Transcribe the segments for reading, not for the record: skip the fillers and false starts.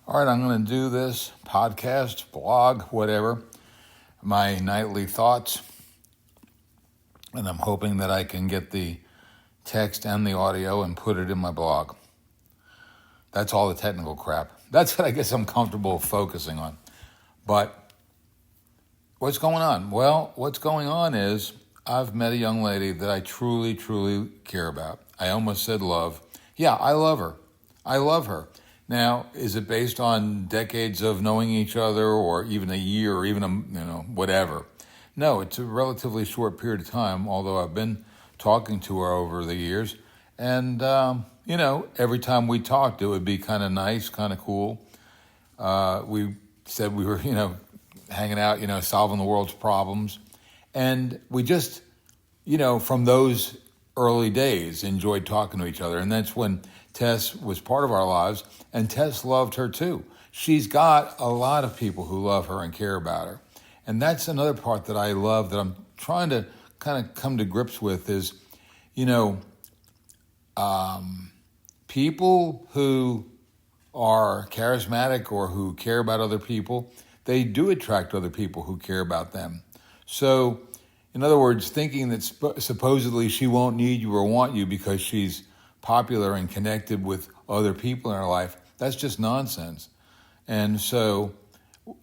All right, I'm going to do this podcast, blog, whatever, my nightly thoughts. And I'm hoping that I can get the text and the audio and put it in my blog. That's all the technical crap. That's what I guess I'm comfortable focusing on. But what's going on? Well, what's going on is I've met a young lady that I truly, truly care about. I almost said love. Yeah, I love her. I love her. Now, is it based on decades of knowing each other or even a year or even whatever? No, it's a relatively short period of time, although I've been talking to her over the years. And, every time we talked, it would be kind of nice, kind of cool. We said we were, hanging out, solving the world's problems. And we just, from those early days, enjoyed talking to each other. And that's when Tess was part of our lives, and Tess loved her too. She's got a lot of people who love her and care about her. And that's another part that I love that I'm trying to kind of come to grips with is, people who are charismatic or who care about other people, they do attract other people who care about them. So, in other words, thinking that supposedly she won't need you or want you because she's popular and connected with other people in her life, that's just nonsense. And so,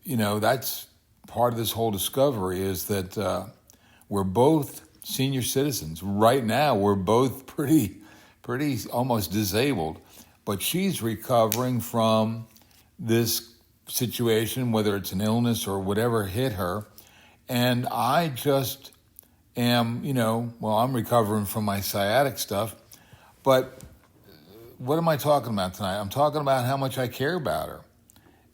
that's part of this whole discovery is that we're both senior citizens. Right now, we're both pretty almost disabled. But she's recovering from this situation, whether it's an illness or whatever hit her. And I just am, I'm recovering from my sciatic stuff. But what am I talking about tonight? I'm talking about how much I care about her.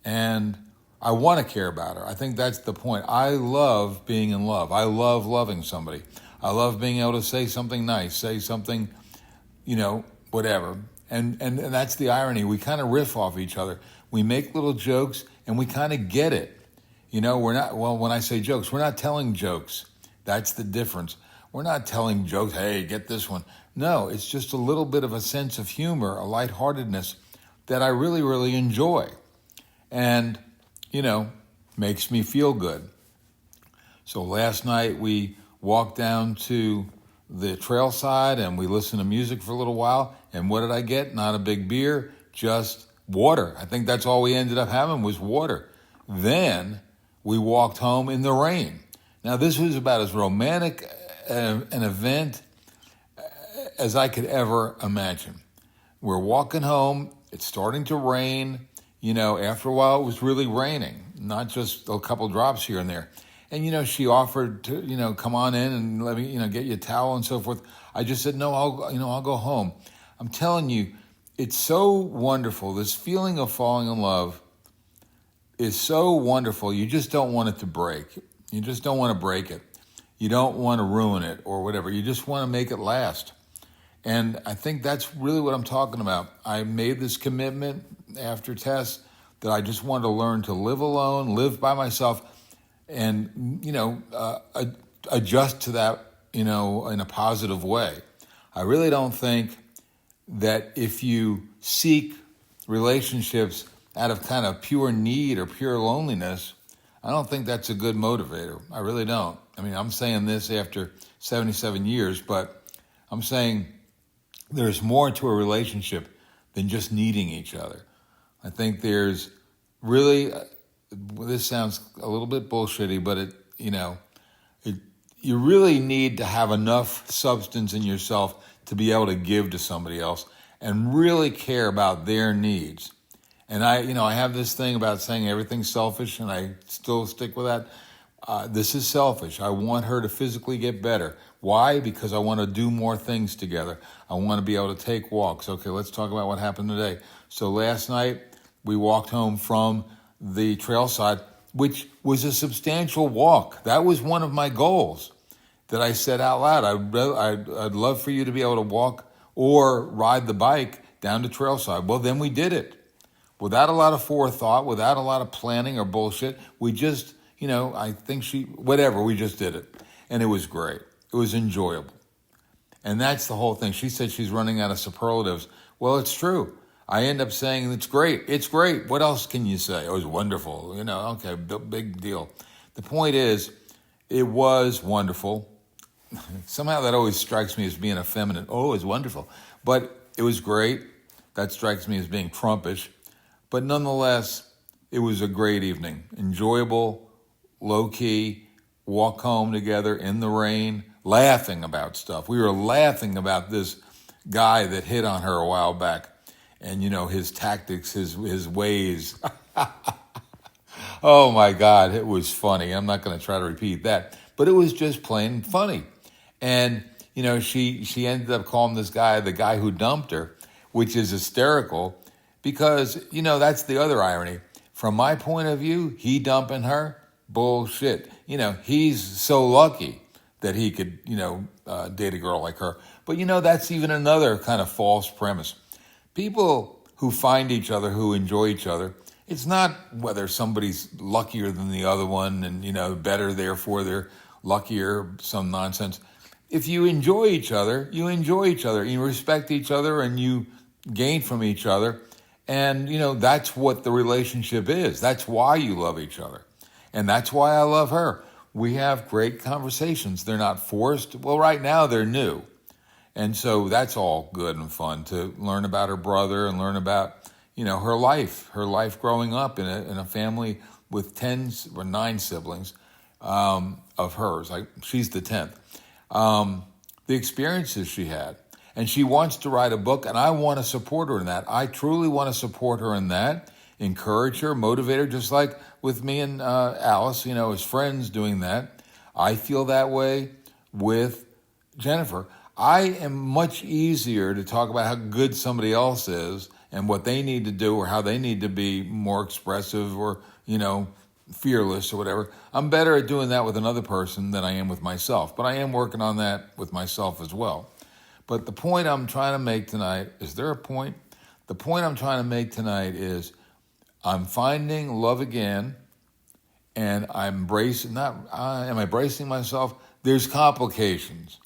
And I want to care about her. I think that's the point. I love being in love. I love loving somebody. I love being able to say something nice, say something, whatever. And that's the irony. We kind of riff off each other. We make little jokes and we kind of get it. We're not, when I say jokes, we're not telling jokes. That's the difference. We're not telling jokes, hey, get this one. No, it's just a little bit of a sense of humor, a lightheartedness that I really, really enjoy. And, makes me feel good. So last night we walked down to the trail side and we listened to music for a little while. And what did I get? Not a big beer, just water. I think that's all we ended up having was water. Then we walked home in the rain. Now this was about as romantic an event as I could ever imagine. We're walking home. It's starting to rain. After a while, it was really raining, not just a couple drops here and there. And, she offered to, come on in and let me, get you a towel and so forth. I just said, no, I'll go home. I'm telling you, it's so wonderful. This feeling of falling in love is so wonderful. You just don't want it to break. You just don't want to break it. You don't want to ruin it or whatever. You just want to make it last. And I think that's really what I'm talking about. I made this commitment after Tess that I just wanted to learn to live alone, live by myself, and, adjust to that, in a positive way. I really don't think that if you seek relationships out of kind of pure need or pure loneliness, I don't think that's a good motivator. I really don't. I mean, I'm saying this after 77 years, but I'm saying there's more to a relationship than just needing each other. I think there's really, this sounds a little bit bullshitty, but you really need to have enough substance in yourself to be able to give to somebody else and really care about their needs. And I have this thing about saying everything's selfish, and I still stick with that. This is selfish. I want her to physically get better. Why? Because I want to do more things together. I want to be able to take walks. Okay, let's talk about what happened today. So last night, we walked home from the trail side, which was a substantial walk. That was one of my goals that I said out loud. I'd love for you to be able to walk or ride the bike down to trailside. Well, then we did it. Without a lot of forethought, without a lot of planning or bullshit, we just, we just did it. And it was great. It was enjoyable. And that's the whole thing. She said she's running out of superlatives. Well, it's true. I end up saying, it's great. It's great. What else can you say? It was wonderful. Okay, big deal. The point is, it was wonderful. Somehow that always strikes me as being effeminate. Oh, it's wonderful. But it was great. That strikes me as being Trumpish. But nonetheless, it was a great evening. Enjoyable, low-key, walk home together in the rain, laughing about stuff. We were laughing about this guy that hit on her a while back. And, his tactics, his ways. Oh, my God, it was funny. I'm not going to try to repeat that. But it was just plain funny. And, she ended up calling this guy the guy who dumped her, which is hysterical because, that's the other irony. From my point of view, he dumping her, bullshit. He's so lucky that he could, date a girl like her. But, that's even another kind of false premise. People who find each other, who enjoy each other, it's not whether somebody's luckier than the other one and, better, therefore they're luckier, some nonsense. If you enjoy each other, you enjoy each other. You respect each other and you gain from each other. And, that's what the relationship is. That's why you love each other. And that's why I love her. We have great conversations. They're not forced. Well, right now they're new. And so that's all good and fun to learn about her brother and learn about, her life growing up in a family with 10 or 9 siblings of hers. She's the 10th. The experiences she had. And she wants to write a book, and I want to support her in that. I truly want to support her in that, encourage her, motivate her, just like with me and Alice, as friends doing that. I feel that way with Jennifer. I am much easier to talk about how good somebody else is and what they need to do or how they need to be more expressive or, fearless or whatever. I'm better at doing that with another person than I am with myself. But I am working on that with myself as well. But the point I'm trying to make tonight, is there a point? The point I'm trying to make tonight is I'm finding love again and I'm embracing myself? There's complications.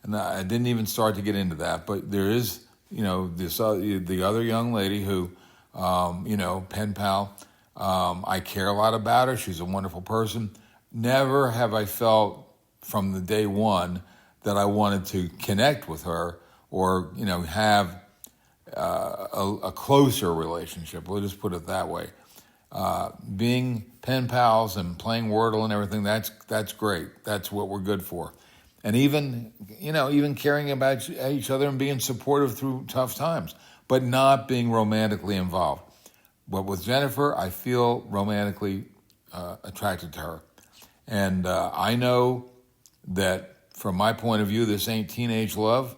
And I didn't even start to get into that, but there is, the other young lady who, pen pal, I care a lot about her. She's a wonderful person. Never have I felt from the day one that I wanted to connect with her or, have a closer relationship. We'll just put it that way. Being pen pals and playing Wordle and everything, that's great. That's what we're good for. And even caring about each other and being supportive through tough times, but not being romantically involved. But with Jennifer, I feel romantically attracted to her. And I know that from my point of view, this ain't teenage love.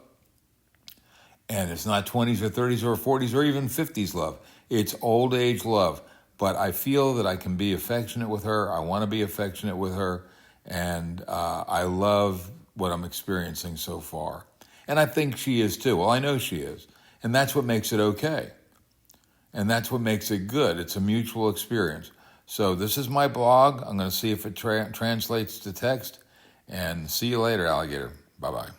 And it's not 20s or 30s or 40s or even 50s love. It's old age love. But I feel that I can be affectionate with her. I want to be affectionate with her. And I love what I'm experiencing so far. And I think she is too. Well, I know she is. And that's what makes it okay. And that's what makes it good. It's a mutual experience. So this is my blog. I'm going to see if it translates to text. And see you later, alligator. Bye-bye.